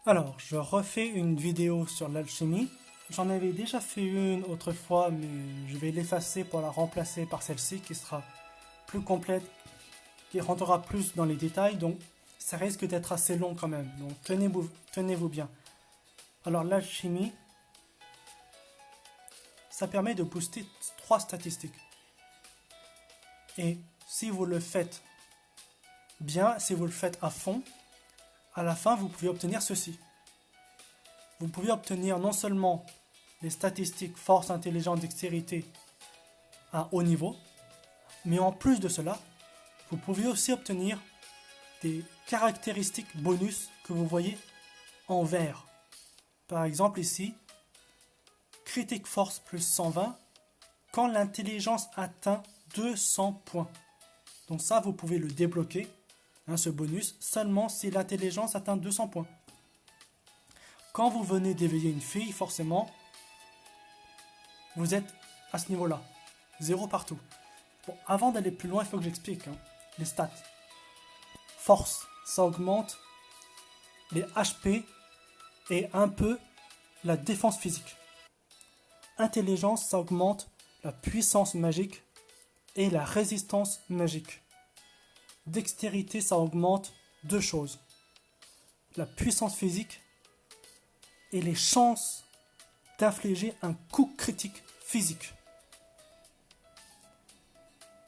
Alors, je refais une vidéo sur l'alchimie. J'en avais déjà fait une autrefois, mais je vais l'effacer pour la remplacer par celle-ci qui sera plus complète, qui rentrera plus dans les détails, donc ça risque d'être assez long quand même. Donc tenez-vous bien. Alors l'alchimie, ça permet de booster 3 statistiques. Et si vous le faites bien, si vous le faites à fond, à la fin vous pouvez obtenir ceci. Vous pouvez obtenir non seulement les statistiques force, intelligence, dextérité à haut niveau, mais en plus de cela, vous pouvez aussi obtenir des caractéristiques bonus que vous voyez en vert. Par exemple ici, critique force plus 120 quand l'intelligence atteint 200 points. Donc ça, vous pouvez le débloquer, ce bonus, seulement si l'intelligence atteint 200 points. Quand vous venez d'éveiller une fille, forcément, vous êtes à ce niveau-là. 0 partout. Bon, avant d'aller plus loin, il faut que j'explique les stats. Force, ça augmente les HP et un peu la défense physique. Intelligence, ça augmente la puissance magique et la résistance magique. Dextérité, ça augmente 2 choses. La puissance physique et les chances d'infliger un coup critique physique.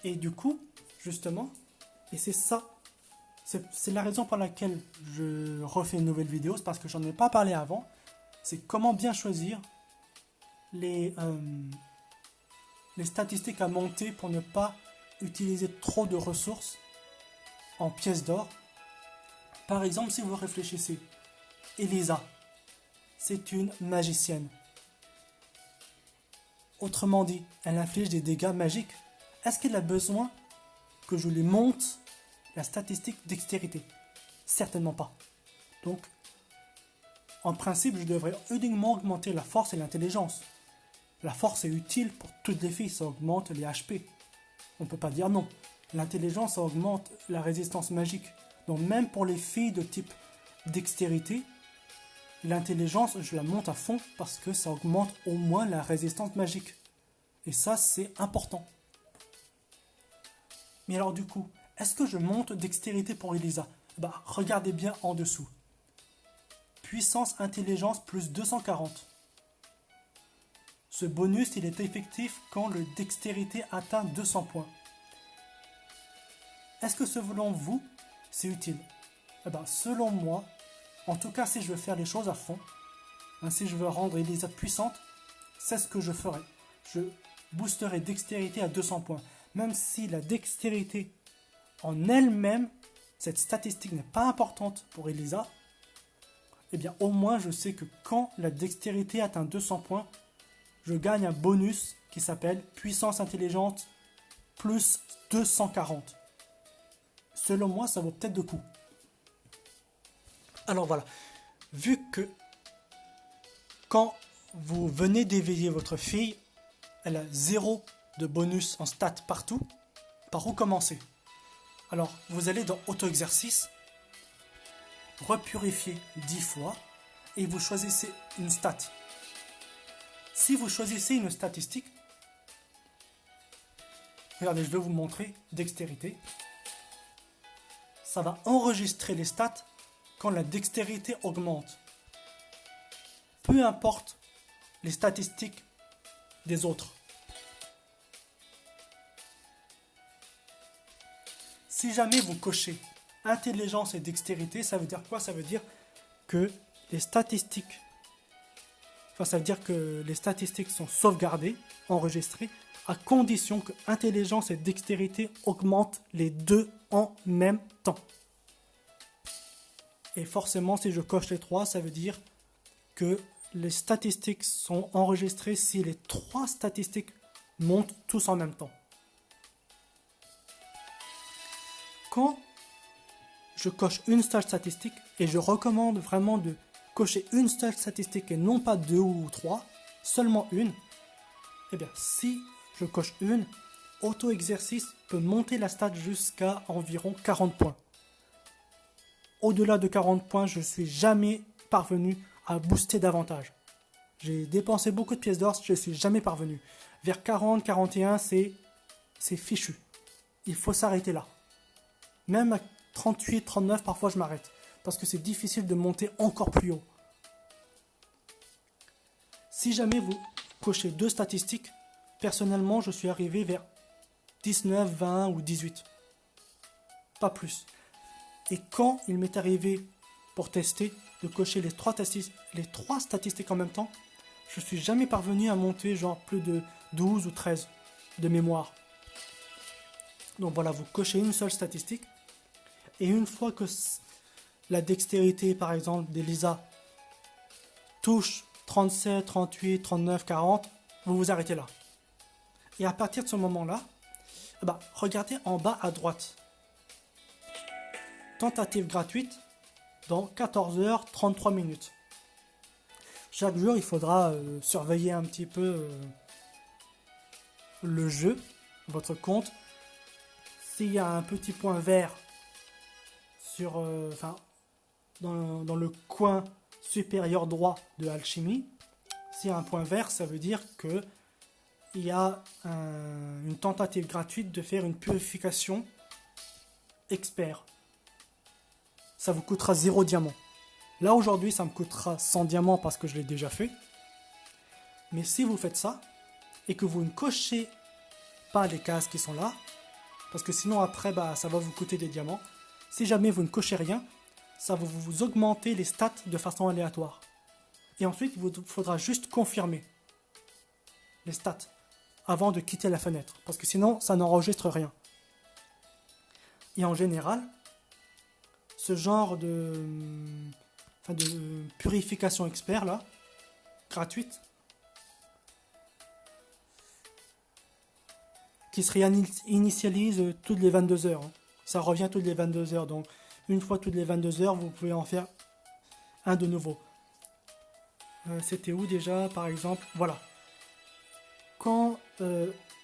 Et du coup, justement, et c'est ça, c'est la raison pour laquelle je refais une nouvelle vidéo, c'est parce que j'en ai pas parlé avant, c'est comment bien choisir les statistiques à monter pour ne pas utiliser trop de ressources en pièces d'or. Par exemple, si vous réfléchissez, Elisa, c'est une magicienne. Autrement dit, elle inflige des dégâts magiques. Est-ce qu'elle a besoin que je lui monte la statistique dextérité? Certainement pas. Donc, en principe, je devrais uniquement augmenter la force et l'intelligence. La force est utile pour toutes les filles, ça augmente les HP. On ne peut pas dire non. L'intelligence, ça augmente la résistance magique. Donc même pour les filles de type dextérité, l'intelligence, je la monte à fond parce que ça augmente au moins la résistance magique. Et ça, c'est important. Mais alors du coup, est-ce que je monte dextérité pour Elisa? Regardez bien en dessous. Puissance intelligence plus 240. Ce bonus, il est effectif quand le dextérité atteint 200 points. Est-ce que selon vous, c'est utile? Selon moi, en tout cas si je veux faire les choses à fond, si je veux rendre Elisa puissante, c'est ce que je ferai. Je boosterai dextérité à 200 points. Même si la dextérité en elle-même, cette statistique n'est pas importante pour Elisa, au moins je sais que quand la dextérité atteint 200 points, je gagne un bonus qui s'appelle puissance intelligente plus 240. Selon moi, ça vaut peut-être le coup. Alors voilà, vu que quand vous venez d'éveiller votre fille, elle a 0 de bonus en stats partout, par où commencer? Alors, vous allez dans auto-exercice, repurifier 10 fois, et vous choisissez une stat. Si vous choisissez une statistique, regardez, je vais vous montrer, dextérité, ça va enregistrer les stats quand la dextérité augmente. Peu importe les statistiques des autres. Si jamais vous cochez intelligence et dextérité, ça veut dire quoi? Ça veut dire que les statistiques, ça veut dire que les statistiques sont sauvegardées, enregistrées, à condition que intelligence et dextérité augmentent les deux en même temps. Et forcément, si je coche les 3, ça veut dire que les statistiques sont enregistrées si les 3 statistiques montent tous en même temps. Quand je coche une seule statistique, et je recommande vraiment de cocher une seule statistique et non pas 2 ou 3, seulement une, si je coche une, auto-exercice peut monter la stat jusqu'à environ 40 points. Au-delà de 40 points, je ne suis jamais parvenu à booster davantage. J'ai dépensé beaucoup de pièces d'or, je ne suis jamais parvenu. Vers 40, 41, c'est fichu. Il faut s'arrêter là. Même à 38, 39, parfois je m'arrête. Parce que c'est difficile de monter encore plus haut. Si jamais vous cochez 2 statistiques, personnellement, je suis arrivé vers 19, 20 ou 18. Pas plus. Et quand il m'est arrivé, pour tester, de cocher les 3 statistiques en même temps, je suis jamais parvenu à monter genre plus de 12 ou 13 de mémoire. Donc voilà, vous cochez une seule statistique. Et une fois que la dextérité, par exemple, d'Elisa touche 37, 38, 39, 40, vous vous arrêtez là. Et à partir de ce moment-là, regardez en bas à droite. Tentative gratuite dans 14h33. Chaque jour, il faudra surveiller un petit peu le jeu, votre compte. S'il y a un petit point vert sur, dans le coin supérieur droit de Alchimie, s'il y a un point vert, ça veut dire que il y a une tentative gratuite de faire une purification expert. Ça vous coûtera 0 diamant. Là aujourd'hui ça me coûtera 100 diamants parce que je l'ai déjà fait. Mais si vous faites ça et que vous ne cochez pas les cases qui sont là, parce que sinon après ça va vous coûter des diamants. Si jamais vous ne cochez rien, ça va vous augmenter les stats de façon aléatoire. Et ensuite il vous faudra juste confirmer les stats avant de quitter la fenêtre, parce que sinon ça n'enregistre rien. Et en général, ce genre de purification expert là, gratuite, qui se réinitialise toutes les 22 heures. Ça revient toutes les 22 heures, donc une fois toutes les 22 heures, vous pouvez en faire un de nouveau. C'était où déjà, par exemple? Voilà. Quand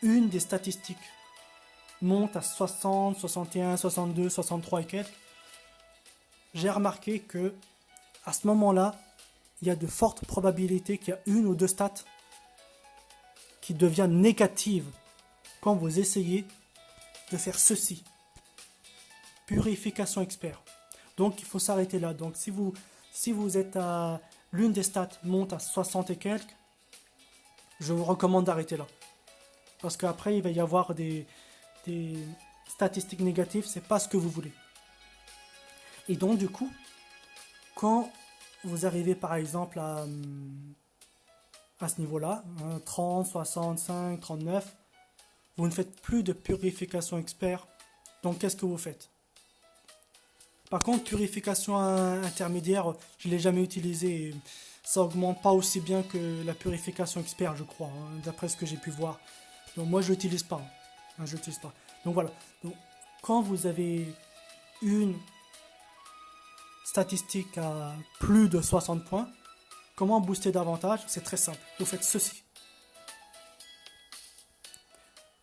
une des statistiques monte à 60, 61, 62, 63 et quelques, j'ai remarqué que à ce moment-là, il y a de fortes probabilités qu'il y a une ou 2 stats qui deviennent négatives quand vous essayez de faire ceci. Purification expert. Donc il faut s'arrêter là. Donc si vous êtes à l'une des stats monte à 60 et quelques, je vous recommande d'arrêter là. Parce qu'après il va y avoir des statistiques négatives, c'est pas ce que vous voulez. Et donc du coup, quand vous arrivez par exemple à ce niveau-là, 30, 65, 39, vous ne faites plus de purification expert. Donc qu'est-ce que vous faites? Par contre, purification intermédiaire, je ne l'ai jamais utilisé. Ça augmente pas aussi bien que la purification expert, je crois, d'après ce que j'ai pu voir. Donc moi, je l'utilise pas. Je l'utilise pas. Donc voilà. Donc, quand vous avez une statistique à plus de 60 points, comment booster davantage? C'est très simple. Vous faites ceci.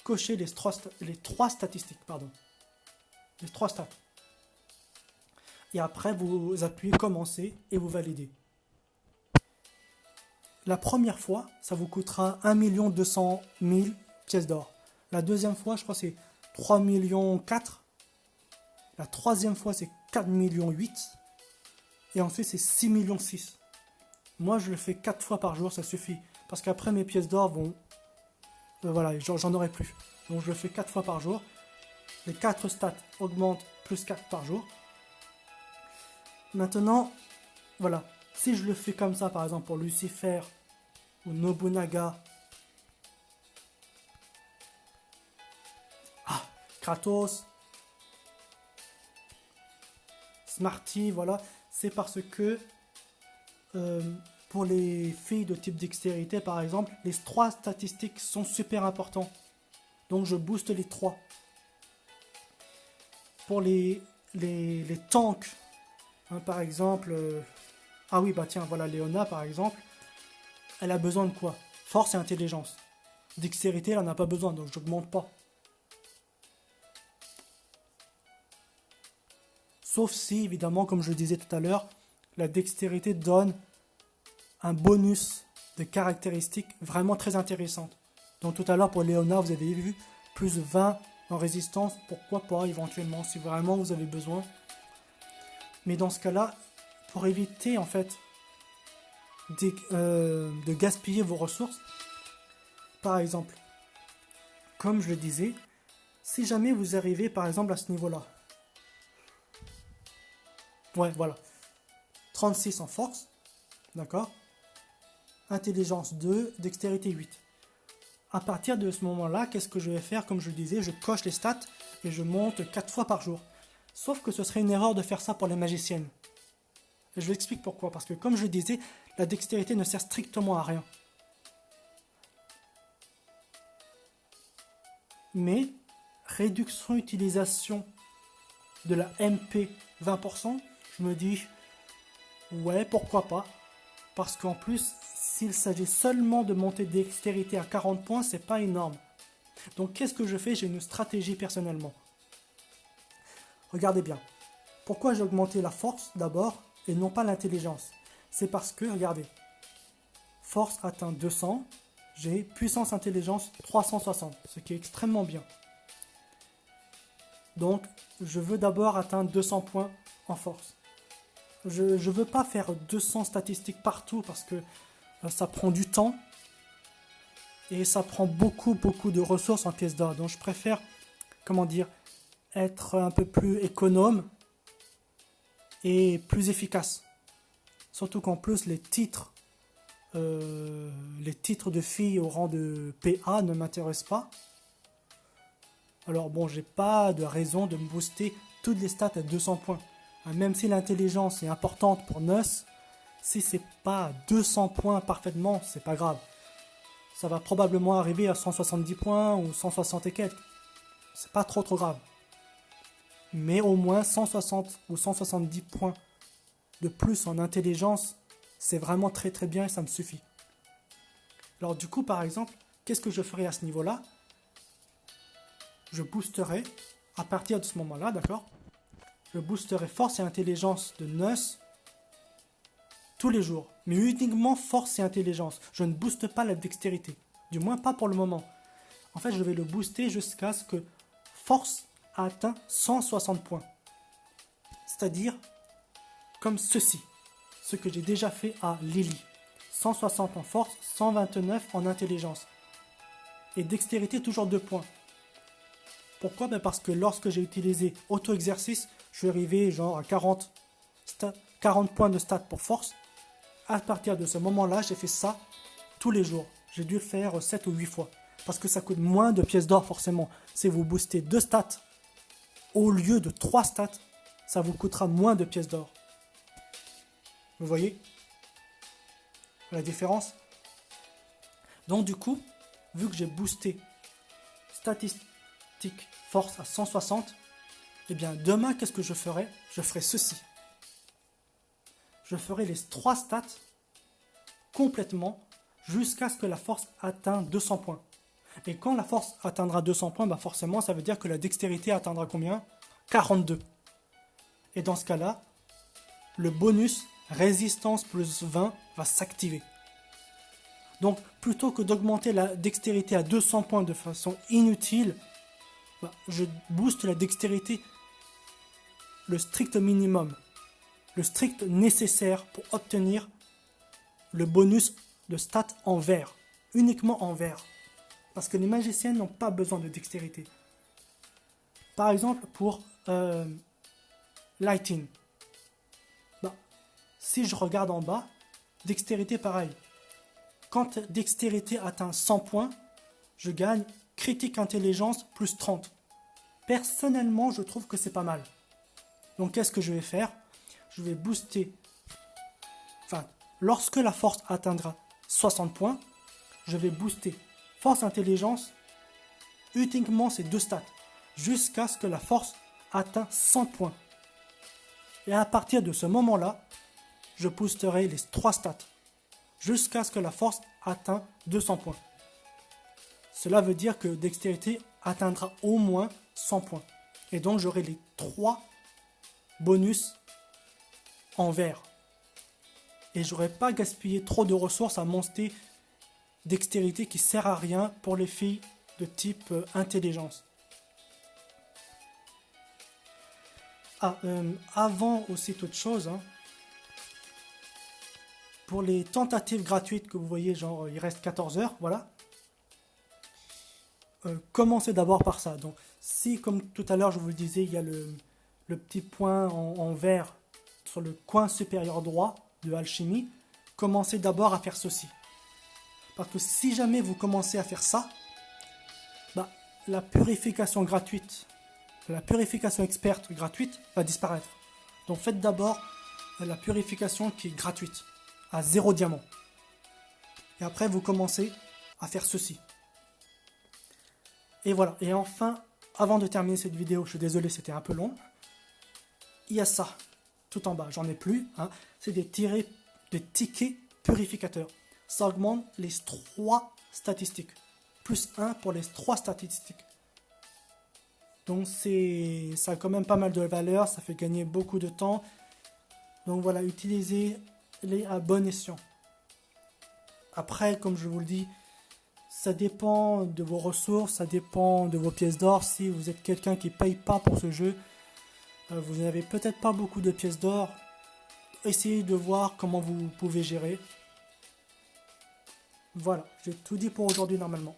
Cochez les 3 statistiques, pardon. Les 3 stats. Et après, vous appuyez commencer et vous validez. La première fois, ça vous coûtera 1 200 000 pièces d'or. La deuxième fois, je crois que c'est 3 millions 4. La troisième fois, c'est 4 millions 8. Et ensuite, c'est 6 millions 6. Moi, je le fais 4 fois par jour, ça suffit. Parce qu'après, mes pièces d'or vont... voilà, j'en aurai plus. Donc, je le fais 4 fois par jour. Les 4 stats augmentent plus 4 par jour. Maintenant, voilà, si je le fais comme ça, par exemple pour Lucifer ou Nobunaga, Kratos, Smarty, voilà, c'est parce que pour les filles de type dextérité, par exemple, les 3 statistiques sont super importants. Donc je booste les 3. Pour les tanks, par exemple, ah oui, tiens, voilà, Léona, par exemple, elle a besoin de quoi? Force et intelligence. Dextérité, elle n'en a pas besoin, donc je n'augmente pas. Sauf si, évidemment, comme je le disais tout à l'heure, la dextérité donne un bonus de caractéristiques vraiment très intéressantes. Donc tout à l'heure pour Léonard, vous avez vu plus 20 en résistance, pourquoi pas éventuellement si vraiment vous avez besoin. Mais dans ce cas-là, pour éviter en fait de gaspiller vos ressources, par exemple, comme je le disais, si jamais vous arrivez par exemple à ce niveau-là, ouais voilà, 36 en force, d'accord, intelligence 2, dextérité 8. À partir de ce moment-là, qu'est-ce que je vais faire? Comme je le disais, je coche les stats et je monte 4 fois par jour. Sauf que ce serait une erreur de faire ça pour les magiciennes. Et je vous explique pourquoi. Parce que comme je le disais, la dextérité ne sert strictement à rien. Mais, réduction utilisation de la MP 20%, je me dis, ouais, pourquoi pas. Parce qu'en plus, s'il s'agit seulement de monter dextérité à 40 points, c'est pas énorme. Donc qu'est-ce que je fais? J'ai une stratégie personnellement. Regardez bien. Pourquoi j'ai augmenté la force d'abord et non pas l'intelligence? C'est parce que, regardez, force atteint 200, j'ai puissance intelligence 360, ce qui est extrêmement bien. Donc, je veux d'abord atteindre 200 points en force. Je ne veux pas faire 200 statistiques partout parce que ça prend du temps et ça prend beaucoup de ressources en pièces d'or. Donc je préfère, comment dire, être un peu plus économe et plus efficace. Surtout qu'en plus les titres de filles au rang de PA ne m'intéressent pas. Alors bon, j'ai pas de raison de me booster toutes les stats à 200 points. Même si l'intelligence est importante pour Neus, si c'est pas 200 points parfaitement, c'est pas grave. Ça va probablement arriver à 170 points ou 160 et quelques. C'est pas trop grave. Mais au moins 160 ou 170 points de plus en intelligence, c'est vraiment très bien et ça me suffit. Alors du coup, par exemple, qu'est-ce que je ferai à ce niveau-là? Je boosterai, à partir de ce moment-là, d'accord? Je boosterai force et intelligence de Neus tous les jours. Mais uniquement force et intelligence. Je ne booste pas la dextérité. Du moins pas pour le moment. En fait, je vais le booster jusqu'à ce que force atteint 160 points. C'est-à-dire comme ceci. Ce que j'ai déjà fait à Lily. 160 en force, 129 en intelligence. Et dextérité toujours 2 points. Pourquoi? Parce que lorsque j'ai utilisé auto-exercice, je suis arrivé genre à 40 points de stats pour force. À partir de ce moment-là, j'ai fait ça tous les jours. J'ai dû le faire 7 ou 8 fois. Parce que ça coûte moins de pièces d'or forcément. Si vous boostez 2 stats au lieu de 3 stats, ça vous coûtera moins de pièces d'or. Vous voyez la différence? Donc du coup, vu que j'ai boosté statistique force à 160, et bien demain, qu'est-ce que je ferai? Je ferai ceci. Je ferai les 3 stats complètement jusqu'à ce que la force atteigne 200 points. Et quand la force atteindra 200 points, bah forcément, ça veut dire que la dextérité atteindra combien? 42. Et dans ce cas-là, le bonus résistance plus 20 va s'activer. Donc, plutôt que d'augmenter la dextérité à 200 points de façon inutile, bah, je booste la dextérité le strict minimum, le strict nécessaire pour obtenir le bonus de stats en vert, uniquement en vert. Parce que les magiciennes n'ont pas besoin de dextérité. Par exemple, pour Lighting. Bah, si je regarde en bas, dextérité pareil. Quand dextérité atteint 100 points, je gagne critique intelligence plus 30. Personnellement, je trouve que c'est pas mal. Donc qu'est-ce que je vais faire? Je vais booster. Enfin, lorsque la force atteindra 60 points, je vais booster force intelligence uniquement ces 2 stats. Jusqu'à ce que la force atteigne 100 points. Et à partir de ce moment-là, je boosterai les 3 stats. Jusqu'à ce que la force atteigne 200 points. Cela veut dire que dextérité atteindra au moins 100 points. Et donc j'aurai les 3 bonus en vert. et j'aurais pas gaspillé trop de ressources à monter dextérité qui sert à rien pour les filles de type intelligence. Avant aussi toute chose, hein, pour les tentatives gratuites que vous voyez, genre il reste 14 heures, voilà. Commencez d'abord par ça. Donc si, comme tout à l'heure je vous le disais, il y a le petit point en vert sur le coin supérieur droit de alchimie, commencez d'abord à faire ceci. Parce que si jamais vous commencez à faire ça, bah, la purification gratuite, la purification experte gratuite va disparaître. Donc faites d'abord la purification qui est gratuite, à 0 diamant. Et après vous commencez à faire ceci. Et voilà, et enfin, avant de terminer cette vidéo, je suis désolé, c'était un peu long, il y a ça, tout en bas, j'en ai plus, hein, c'est des tickets purificateurs. Ça augmente les 3 statistiques, plus 1 pour les 3 statistiques. Donc ça a quand même pas mal de valeur, ça fait gagner beaucoup de temps. Donc voilà, utilisez-les à bon escient. Après, comme je vous le dis, ça dépend de vos ressources, ça dépend de vos pièces d'or. Si vous êtes quelqu'un qui ne paye pas pour ce jeu, vous n'avez peut-être pas beaucoup de pièces d'or. Essayez de voir comment vous pouvez gérer. Voilà, j'ai tout dit pour aujourd'hui normalement.